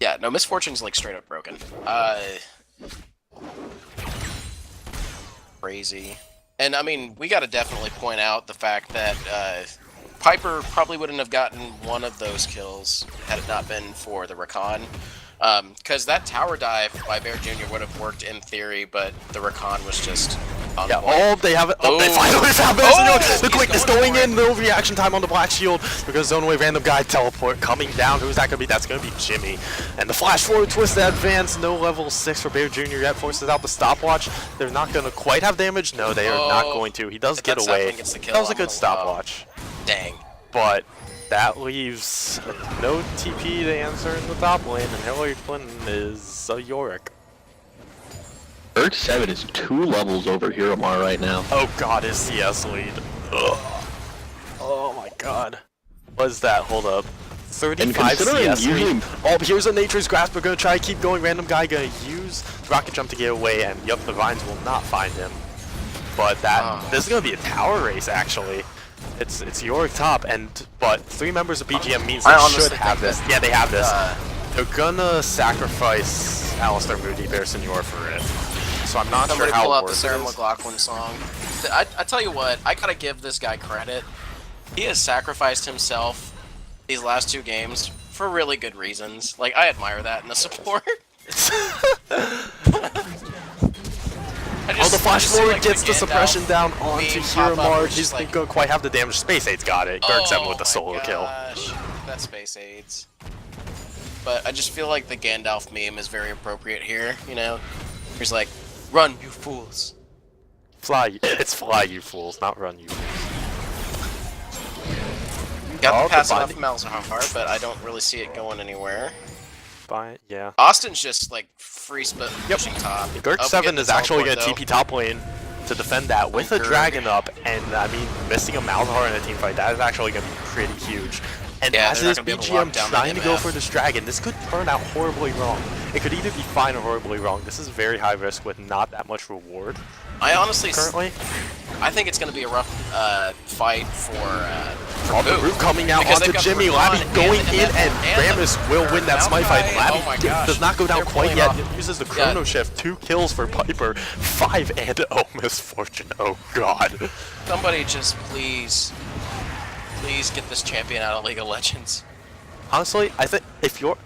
Yeah, no, Misfortune's like straight up broken. Crazy. And I mean, we gotta definitely point out the fact that Piper probably wouldn't have gotten one of those kills had it not been for the Rakan. Because that tower dive by Bear Jr. would have worked in theory, but the Rakan was just on Yeah, point. oh, they have it. Oh, they Oh. finally found Oh, it. The he's quickness going going for it. in. No reaction time on the Black Shield because Zone Wave random guy teleport coming down. Who's that going to be? That's going to be Jimmy. And the flash forward twist advance. No level 6 for Bear Jr. yet. Forces out the stopwatch. They're not going to quite have damage. No, they are not going to. He does If get that away. Sapling gets the kill, That was a I'm good gonna- stopwatch. Dang. But that leaves no TP to answer in the top lane. And Hillary Clinton is a Yorick. Kirk7 is 2 levels over Hiromar right now. Oh god, his CS lead. Ugh. Oh my god. What is that? Hold up. 35 considering CS usually- lead. Oh, here's a Nature's Grasp. We're gonna try to keep going. Random guy gonna use Rocket Jump to get away, and yup, the Vines will not find him. But this is gonna be a tower race actually. It's your top, but 3 members of BGM means they I honestly should have think this. that, Yeah, they have this. They're gonna sacrifice Alistair Moody, Bear Senor for it. So I'm not Somebody sure how pull out the worth Sarah it is. McLachlan song. I tell you what, I gotta give this guy credit. He has sacrificed himself these last 2 games for really good reasons. Like, I admire that in the support. Oh, the flash forward gets the Gandalf suppression down onto meme pop up, Hiromar. which is He's like- gonna quite have the damage. Space Aid's got it. Garg7 with the my solo kill. gosh. That's Space Aids. But I just feel like the Gandalf meme is very appropriate here, you know? He's like, run, you fools. Fly, it's fly, you fools, not run, you fools. Got Oh, the pass goodbye. off Malzahar, but I don't really see it going anywhere. Yeah. Austin's just like pushing top. Garg7 is actually gonna TP top lane to defend that with a Gurg. dragon up, and I mean, missing a Malzahar in a team fight, that is actually gonna be pretty huge. And Yeah, as they're not is gonna be able to lock BGM down the trying to go MF. for this dragon, this could turn out horribly wrong. It could either be fine or horribly wrong. This is very high risk with not that much reward I honestly, currently. I think it's going to be a rough fight for Oh, the POO. root coming out Because onto they've got Jimmy. the Labby Rakan going and the in, MF and and Rammus will win that smite fight. Malphite. Labby Oh my gosh. does not go down They're quite pulling yet. off- Uses the Chrono Shift. 2 kills for Piper. 5 and oh, Misfortune. Oh god. Somebody just please get this champion out of League of Legends. Honestly, I think if you're...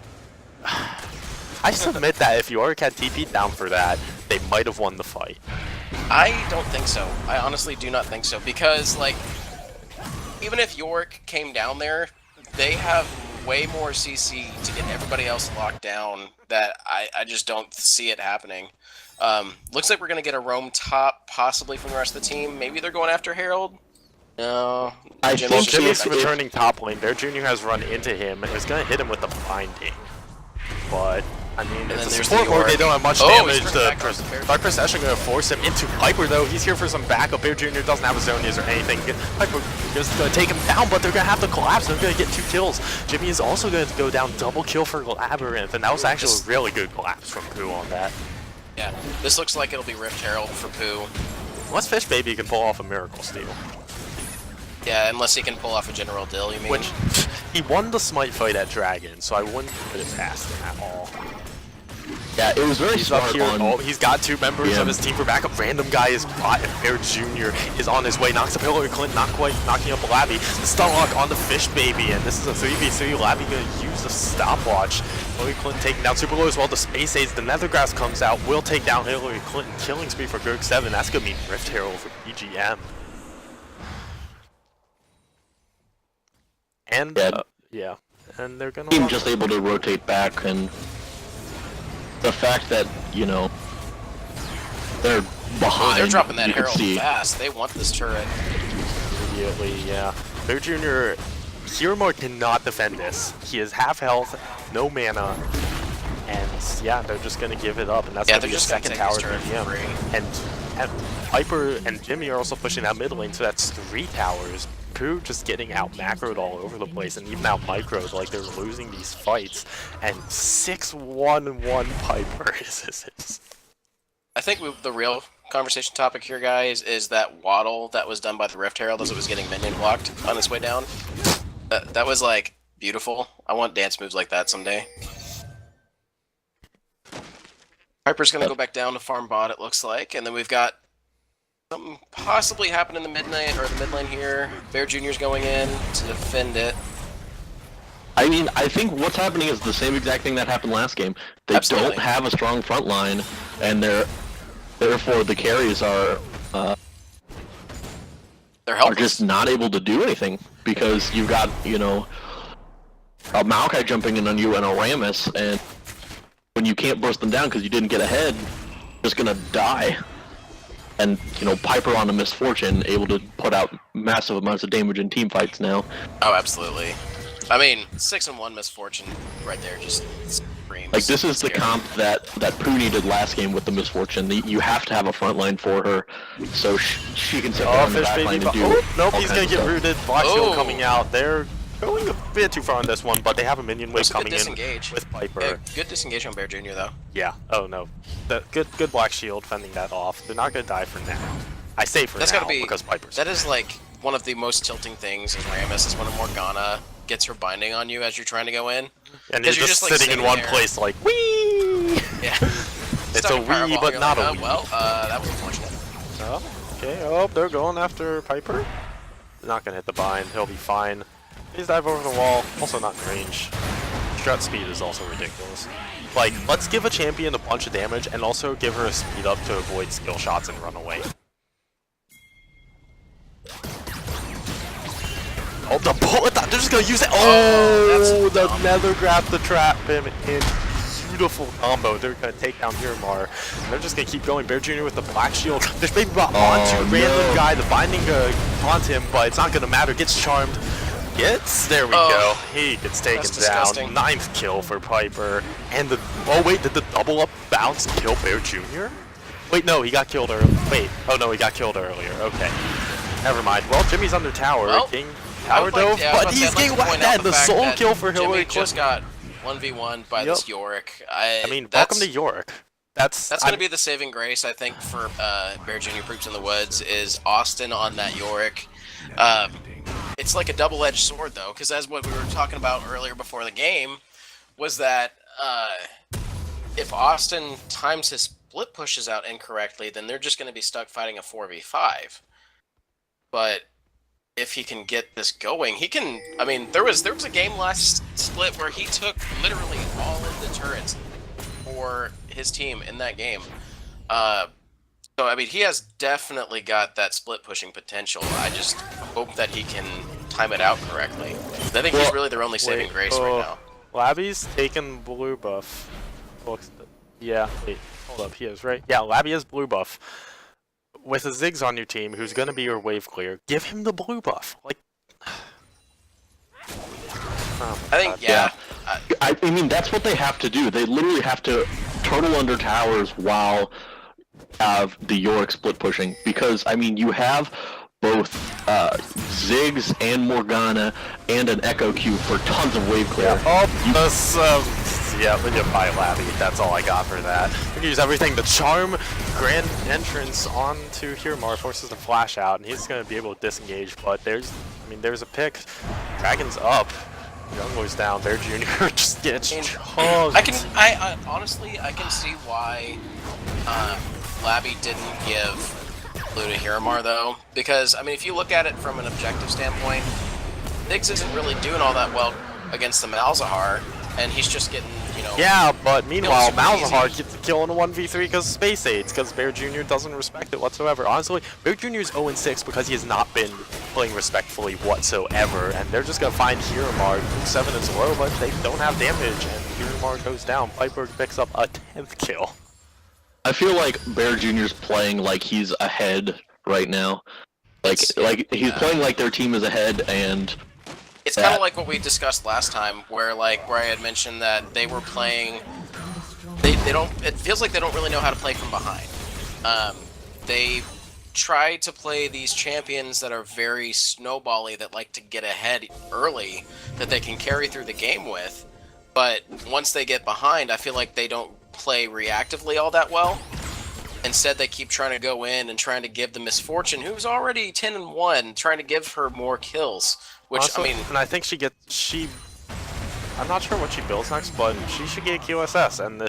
I submit that if Yorick had TP'd down for that, they might have won the fight. I don't think so. I honestly do not think so, because like, even if Yorick came down there, they have way more CC to get everybody else locked down that I just don't see it happening. Looks like we're gonna get a roam top possibly from the rest of the team. Maybe they're going after Herald. No, I Jimmy's think just Jimmy's going back. returning top lane. Bear Jr. has run into him and is going to hit him with the binding. But, I mean, then it's a there's support the mord. They Yorick. don't have much Oh, damage. he's turning back onto Bear Dark Procession going to force him into Piper, though. He's here for some backup. Bear Jr. doesn't have a Zonias or anything. Piper is going to take him down, but they're going to have to collapse. They're going to get 2 kills. Jimmy is also going to go down double kill for Labyrinth, and that was actually a really good collapse from POO on that. Yeah, this looks like it'll be Rift Herald for POO. Unless Fish Baby can pull off a Miracle Steal. Yeah, unless he can pull off a General Dill, you mean? Which, he won the smite fight at Dragon, so I wouldn't put it past him at all. Yeah, it was very He's smart up here. on... Oh, he's got 2 members of his team for backup. Random guy is bot, and Bear Jr. is on his way. Knocks up Hillary Clinton, not quite knocking up Labby. The stun lock on the Fish Baby, and this is a 3v3. Labby gonna use the stopwatch. Hillary Clinton taking down super low as well. The Space Age, the Nethergrass comes out, will take down Hillary Clinton. Killing spree for Gerg 7. That's gonna mean Rift Herald for BGM. And, yeah. And they're gonna... Team just able to rotate back, and the fact that, you know, they're behind. They're dropping that you can Herald see. fast. They want this turret. Immediately, yeah. Bear Jr. Hiromar cannot defend this. He is half health, no mana, and yeah, they're just gonna give it up, and that's gonna be a second tower for BGM. And Piper and Jimmy are also pushing that mid lane, so that's 3 towers. POO just getting out macroed all over the place, and even out microed, like they're losing these fights. And 6-1-1 Piper is. I think the real conversation topic here, guys, is that waddle that was done by the Rift Herald as it was getting minion blocked on its way down. That was like beautiful. I want dance moves like that someday. Piper's gonna go back down to farm bot, it looks like, and then we've got something possibly happen in the mid lane here. Bear Jr.'s going in to defend it. I mean, I think what's happening is the same exact thing that happened last game. They Absolutely. don't have a strong front line, and therefore the carries are just not able to do anything, because you've got, you know, a Maokai jumping in on you and a Rammus, and when you can't burst them down because you didn't get ahead, you're just gonna die. And, you know, Piper on a Misfortune, able to put out massive amounts of damage in team fights now. Oh, absolutely. I mean, 6-1 Misfortune right there just screams. Like, this is the comp that POO needed last game with the Misfortune. You have to have a front line for her, so she can sit there on the back line and do nope, all he's kinds gonna of get stuff. rooted. Black Shield coming out. They're going a bit too far on this one, but they have a minion wave coming in with Piper. Yeah, good disengage on Bear Jr. though. Yeah. Oh no. Good Black Shield fending that off. They're not gonna die for now. I say for now because Piper's. That is like one of the most tilting things as Rammus is when a Morgana gets her binding on you as you're trying to go in. And you're just like, sitting in one place like wee. Yeah. It's a wee, but not a wee. Well, that was unfortunate. Oh, okay. Oh, they're going after Piper. They're not gonna hit the bind. He'll be fine. Please dive over the wall. Also not in range. Strut speed is also ridiculous. Like, let's give a champion a bunch of damage and also give her a speed up to avoid skill shots and run away. Oh, the bullet! They're just gonna use it! Oh, the nether grab to trap him in. Beautiful combo. They're gonna take down Hiromar. They're just gonna keep going. Bear Jr. with the Black Shield. There's baby bot onto random guy. The binding onto him, but it's not gonna matter. Gets charmed. There we go. He gets taken down. 9th kill for Piper. And the did the double up bounce kill Bear Jr.? Wait, no, he got killed earlier. Wait, oh no, he got killed earlier. Okay, never mind. Well, Jimmy's under tower. Well, King tower dove, but he's getting whacked out. The solo kill for Hillary Jimmy just got 1v1 by this Yorick. I mean, welcome to Yorick. That's going to be the saving grace, I think, for Bear Jr. Proops in the Woods, is Austin on that Yorick. It's like a double-edged sword, though, because as what we were talking about earlier before the game, was that if Austin times his split pushes out incorrectly, then they're just going to be stuck fighting a 4v5. But if he can get this going, he can... I mean, there was a game last split where he took literally all of the turrets for his team in that game. So, I mean, he has definitely got that split pushing potential. I just hope that he can time it out correctly. I think he's really their only saving grace right now. Labby's taken blue buff. Yeah, wait, hold up, he is, right? Yeah, Labby has blue buff. With a Ziggs on your team, who's gonna be your wave clear, give him the blue buff. Like, I think, yeah. I mean, that's what they have to do. They literally have to turtle under towers while have the Yorick split pushing, because I mean, you have both Ziggs and Morgana and an Echo Q for tons of wave clear. Yeah, we can buy Labby. That's all I got for that. We can use everything. The charm grand entrance onto Hiromar forces the flash out, and he's going to be able to disengage. But there's a pick. Dragon's up. Jungler's down. Bear Jr. just gets chugged. I honestly, I can see why Labby didn't give Blue to Hiramar, though. Because, I mean, if you look at it from an objective standpoint, Diggs isn't really doing all that well against the Malzahar, and he's just getting, you know... Yeah, but meanwhile, super Malzahar easy. gets the kill in a 1v3 because of Space Aids, because Bear Jr. doesn't respect it whatsoever. Honestly, Bear Jr. is 0-6 because he has not been playing respectfully whatsoever, and they're just going to find Hiramar. 7 is low, but they don't have damage, and Hiramar goes down. Piper picks up a 10th kill. I feel like Bear Jr.'s playing like he's ahead right now. Like he's playing like their team is ahead, and it's kind of like what we discussed last time, where I had mentioned that they were playing. They don't. It feels like they don't really know how to play from behind. They try to play these champions that are very snowbally, that like to get ahead early, that they can carry through the game with. But once they get behind, I feel like they don't play reactively all that well. Instead, they keep trying to go in and trying to give the Misfortune, who's already 10-1, trying to give her more kills. Which, Also, I mean... And I think I'm not sure what she builds next, but she should get QSS, and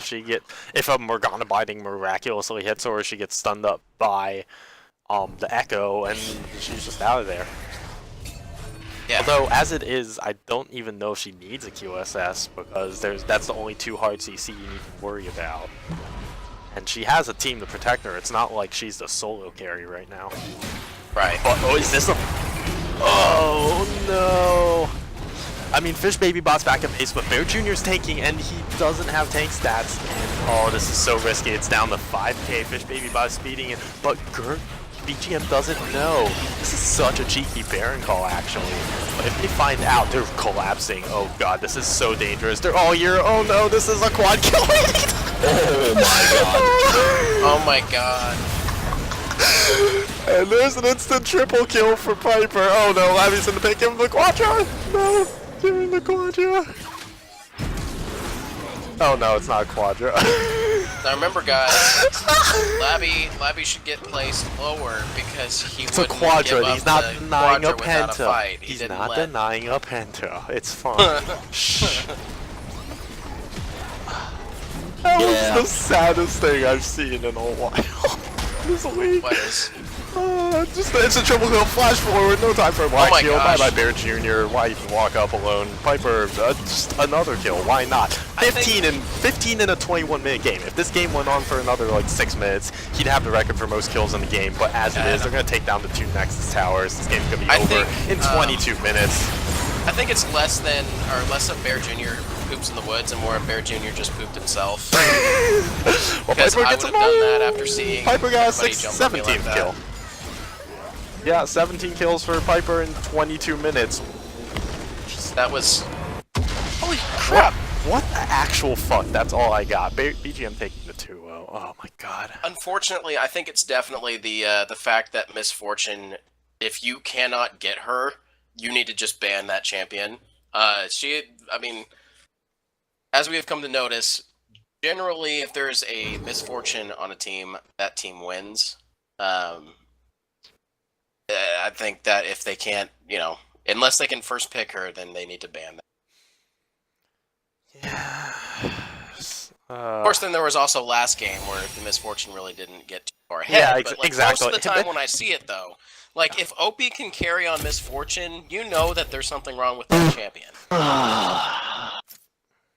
if a Morgana Binding miraculously hits her, or she gets stunned up by the Echo, and she's just out of there. Yeah. Although, as it is, I don't even know if she needs a QSS, because that's the only 2 hard CC you need to worry about. And she has a team to protect her. It's not like she's the solo carry right now. Right. Oh, is this a... Oh, no! I mean, Fish Baby Bot's back at base, but Bear Jr.'s tanking, and he doesn't have tank stats. And, oh, this is so risky. It's down to 5k. Fish Baby Bot speeding it, but BGM doesn't know. This is such a cheeky Baron call, actually. But if they find out, they're collapsing. Oh god, this is so dangerous. They're all here. Oh no, this is a quad kill. oh my god. Oh my god. And there's an instant triple kill for Piper. Oh no, Labby's in the pick. Give him the Quadra. No, give him the Quadra. Oh no, it's not a Quadra. Now remember, guys, Labby should get placed lower because he It's a wouldn't Quadra. give up He's not the denying a Quadra without a Penta. fight. He He's didn't not let... denying a Penta. It's fine. Shh. That was the saddest thing I've seen in a while. This week. What is? It's a triple kill, flash forward, no time for a wide my shield. gosh. Bye bye Bear Jr. Why even walk up alone? Piper, just another kill. Why not? 15 in a 21-minute game. If this game went on for another like 6 minutes, he'd have the record for most kills in the game. But as it is, they're gonna take down the 2 Nexus towers. This game's gonna be over in 22 minutes. I think it's less of Bear Jr. poops in the woods and more of Bear Jr. just pooped himself. Well, Because Piper I gets would have done that after seeing Piper got a everybody jump on me like 17th that. kill. Yeah, 17 kills for Piper in 22 minutes. That was... Holy crap! What the actual fuck? That's all I got. BGM taking the 2-0. Oh my god. Unfortunately, I think it's definitely the fact that Misfortune, if you cannot get her, you need to just ban that champion. I mean, as we have come to notice, generally, if there's a Misfortune on a team, that team wins. I think that if they can't, unless they can first pick her, then they need to ban that. Yeah. Of course, then there was also last game where the Misfortune really didn't get too far ahead. Yeah, but, exactly. Most of the time when I see it, though, like, if OP can carry on Misfortune, you know that there's something wrong with that champion.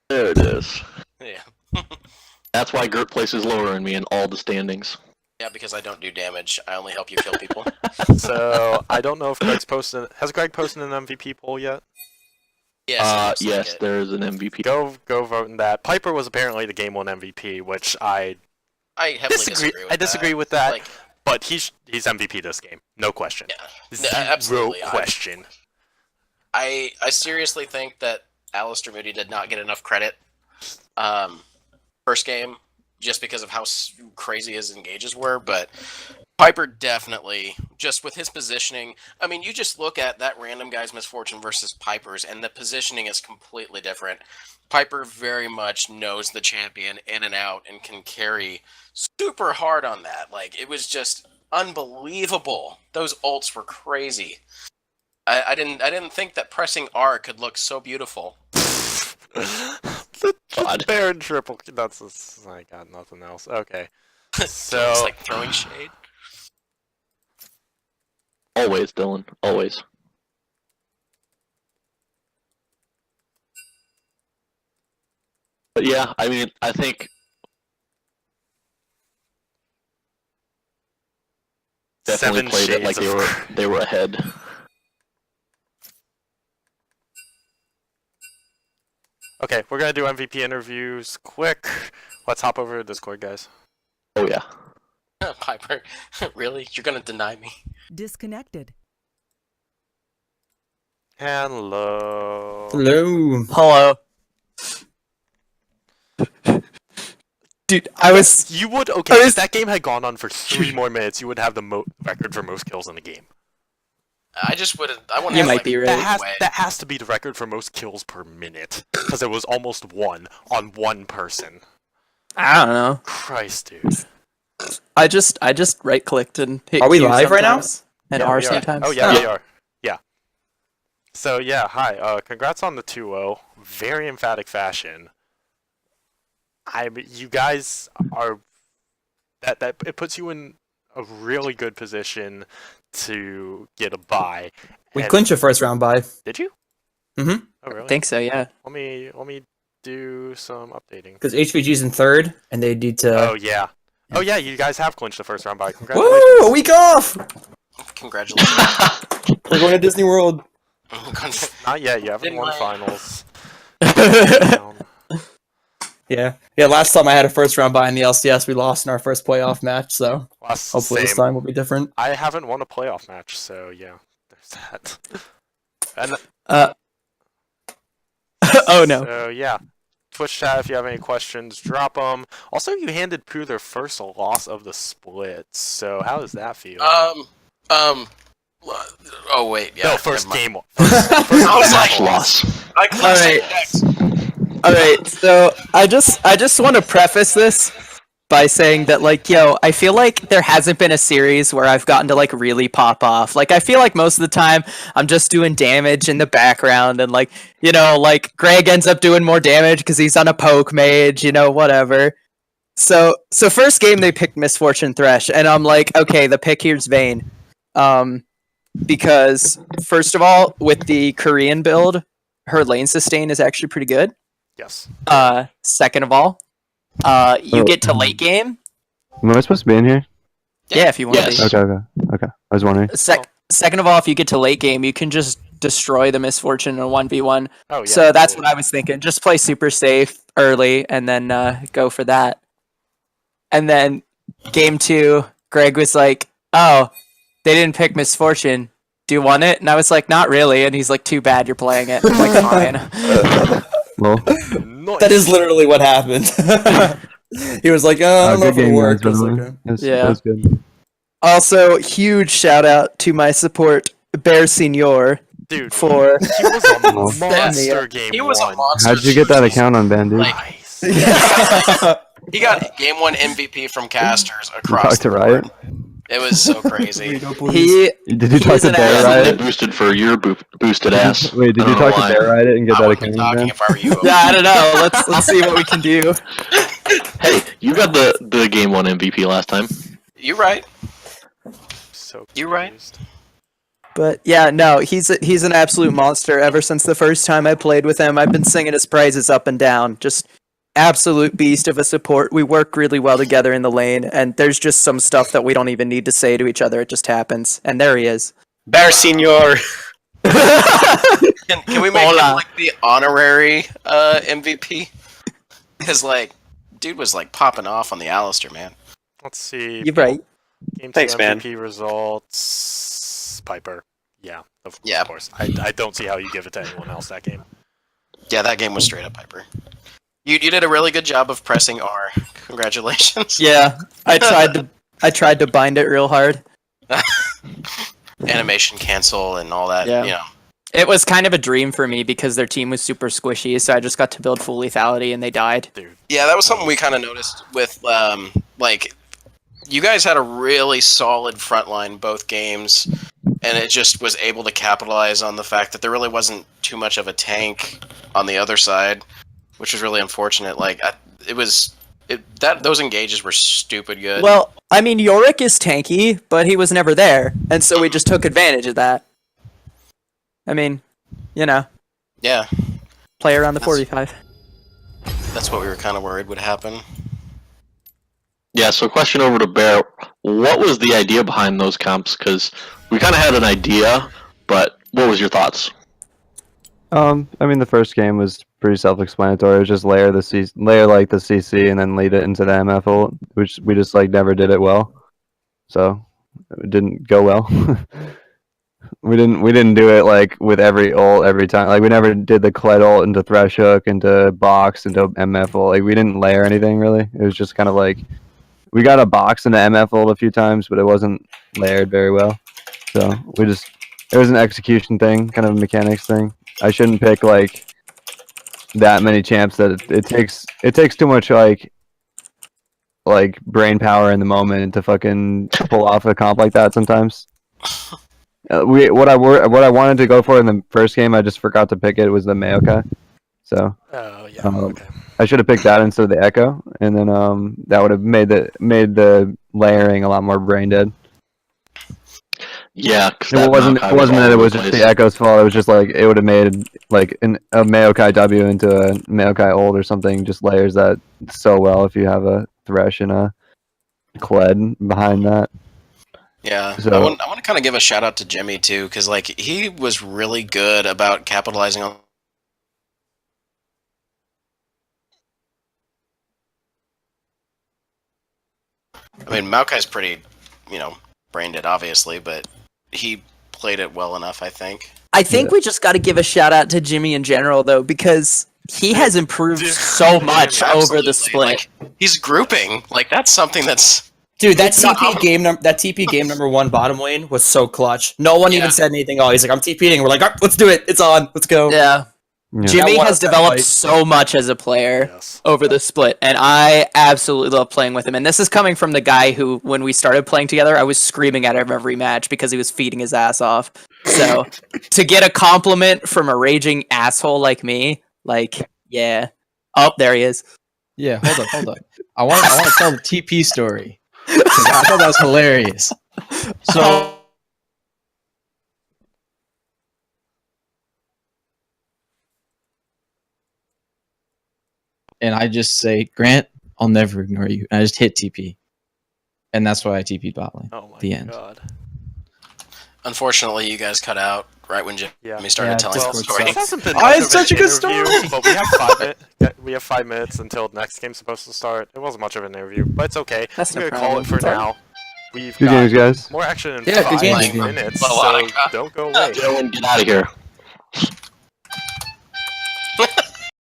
There it is. Yeah. That's why Gert places lower in me in all the standings. Yeah, because I don't do damage. I only help you kill people. So, I don't know if Greg's posted... Has Greg posted an MVP poll yet? Yes, yes, there is an MVP. Go vote in that. Piper was apparently the Game 1 MVP, which I heavily disagree with I disagree with that, Like, but he's MVP this game. No question. yeah, Zero absolutely. question. I seriously think that Alistair Moody did not get enough credit first game, just because of how crazy his engages were, but Piper definitely, just with his positioning, I mean, you just look at that random guy's Misfortune versus Piper's, and the positioning is completely different. Piper very much knows the champion in and out and can carry super hard on that. Like, it was just unbelievable. Those ults were crazy. I didn't think that pressing R could look so beautiful. the Baron triple. I got nothing else. Okay. So It's like throwing shade. Always, Dylan. Always. But yeah, I mean, I think definitely 7 played it like shades they were ahead. Okay, we're gonna do MVP interviews quick. Let's hop over to Discord, guys. Oh yeah. Piper, really? You're gonna deny me? Disconnected. Hello. Hello. Hello. Dude, You would if that game had gone on for 3 more minutes, you would have the record for most kills in the game. I just wouldn't. I want to. You might be right. That has to be the record for most kills per minute, because it was almost 1 on 1 person. I don't know. Christ, dude. I just right clicked and hit Are we Q live right now? sometimes, and Yeah, R we are. sometimes. Oh yeah, we are. Yeah. So yeah, hi. Congrats on the 2-0. Very emphatic fashion. You guys are that it puts you in a really good position to get a bye. We And- clinched a first round bye. Did you? Mhm. Oh really? I think so. Yeah. Let me do some updating. Because HVG's in third, and they need to. Oh yeah. Oh yeah, you guys have clinched the first round bye. Congratulations. Woo! A week off. Congratulations. We're going to Disney World. Not yet. You haven't Didn't won win. finals. Yeah. Last time I had a first round bye in the LCS, we lost in our first playoff match. So hopefully this time will be different. I haven't won a playoff match, so yeah, there's that. And Oh no. so yeah, Twitch chat. If you have any questions, drop them. Also, you handed Pooh their first loss of the split. So how does that feel? Oh wait, yeah. no, first never mind. game. First I was Match like, loss. I All right, so I just want to preface this by saying that, like, yo, I feel like there hasn't been a series where I've gotten to, like, really pop off. Like, I feel like most of the time I'm just doing damage in the background, and, like, you know, like, Greg ends up doing more damage because he's on a poke mage, you know, whatever. So first game they picked Misfortune Thresh, and I'm like, okay, the pick here's Vayne. Because, first of all, with the Korean build, her lane sustain is actually pretty good. Yes. Second of all, you get to late game. Am I supposed to be in here? Yeah, if you want Yes. to Okay. I was wondering. be. Second of all, if you get to late game, you can just destroy the Misfortune in a 1v1. Oh yeah. So that's what I was thinking. Just play super safe early and then go for that. And then game 2, Greg was like, "Oh, they didn't pick Misfortune. Do you want it?" And I was like, "Not really." And he's like, "Too bad you're playing it." I'm like, "Fine." Well, Nice. That is literally what happened. He was like, "Oh, I don't know if good it game, worked." I guys. was By the like, way. "Okay." It Yeah. was good. Also, huge shout out to my support, Bear Senior, Dude, for he was a Well. monster game He was a 1. monster. How'd you get that account on Band, dude? Like, Nice. he got game 1 MVP from casters You across talked to the Riot? board. It was so crazy. he. Did you talk He's to an Bear asshole. They Riot? boosted for your boosted ass. Wait, did I you don't know talk to why. Bear Riot and get I that would be account talking on if I were you. Yeah, I don't know. Let's see what we can do. Hey, you got the game 1 MVP last time. You're right. So You're right. confused. But yeah, no, he's an absolute monster. Ever since the first time I played with him, I've been singing his praises up and down. Just absolute beast of a support. We work really well together in the lane, and there's just some stuff that we don't even need to say to each other. It just happens, and there he is. Bear Senior. Can we make him Hola. like the honorary MVP? Because like, dude was like popping off on the Alistair, man. Let's see. You're right. Game 2 Thanks, man. MVP results. Piper. Yeah, of Yeah. course. I don't see how you give it to anyone else that game. Yeah, that game was straight up Piper. You did a really good job of pressing R. Congratulations. Yeah, I tried to bind it real hard. Animation cancel and all that. Yeah. You know. It was kind of a dream for me because their team was super squishy, so I just got to build full lethality and they died. Dude. Yeah, that was something we kind of noticed with like, you guys had a really solid front line both games, and it just was able to capitalize on the fact that there really wasn't too much of a tank on the other side, which was really unfortunate. Like those engages were stupid good. Well, I mean, Yorick is tanky, but he was never there, and so we just took advantage of that. I mean, you know. Yeah. Play around the 45. That's what we were kind of worried would happen. Yeah, so question over to Bear. What was the idea behind those comps? Because we kind of had an idea, but what was your thoughts? I mean, the first game was pretty self-explanatory. It was just layer like the CC and then lead it into the MF ult, which we just like never did it well. So it didn't go well. we didn't do it like with every ult every time. Like we never did the Kled ult into Thresh Hook, into Box, into MF ult. Like we didn't layer anything really. It was just kind of like we got a Box into MF ult a few times, but it wasn't layered very well. So it was an execution thing, kind of a mechanics thing. I shouldn't pick like that many champs that it takes too much like brain power in the moment to fucking pull off a comp like that sometimes. What I wanted to go for in the first game, I just forgot to pick it, was the Maokai. So okay. I should have picked that instead of the Echo, and then that would have made the layering a lot more brain dead. Yeah, it wasn't that it was just the Echo's fault. It was just like it would have made like a Maokai W into a Maokai ult or something. Just layers that so well if you have a Thresh and a Kled behind that. Yeah, so, I want to kind of give a shout out to Jimmy too, because like he was really good about capitalizing on. I mean, Maokai's pretty, brain dead, obviously, but he played it well enough, I think. I think we just got to give a shout out to Jimmy in general, though, because he has improved so much over the split. Like, he's grouping. Like, that's something that's... Dude, that TP game number 1 bottom lane was so clutch. No one even said anything. Oh, he's like, I'm TPing. We're like, oh, let's do it. It's on. Let's go. Yeah. Jimmy has developed so much as a player over the split, and I absolutely love playing with him. And this is coming from the guy who, when we started playing together, I was screaming at him every match because he was feeding his ass off. So, to get a compliment from a raging asshole like me, like, yeah. Oh, there he is. Yeah, hold up. I want to tell the TP story. I thought that was hilarious. So... And I just say, Grant, I'll never ignore you. And I just hit TP. And that's why I TP'd bot lane. Oh my the end. God. Unfortunately, you guys cut out right when Jimmy started telling the story. It's such a good story! But we have 5 minutes until the next game's supposed to start. It wasn't much of an interview, but it's okay. That's I'm no going to call it for now. We've good got games, guys. more action in Yeah, 5 good games. minutes, so don't go away. Dylan, get out of here.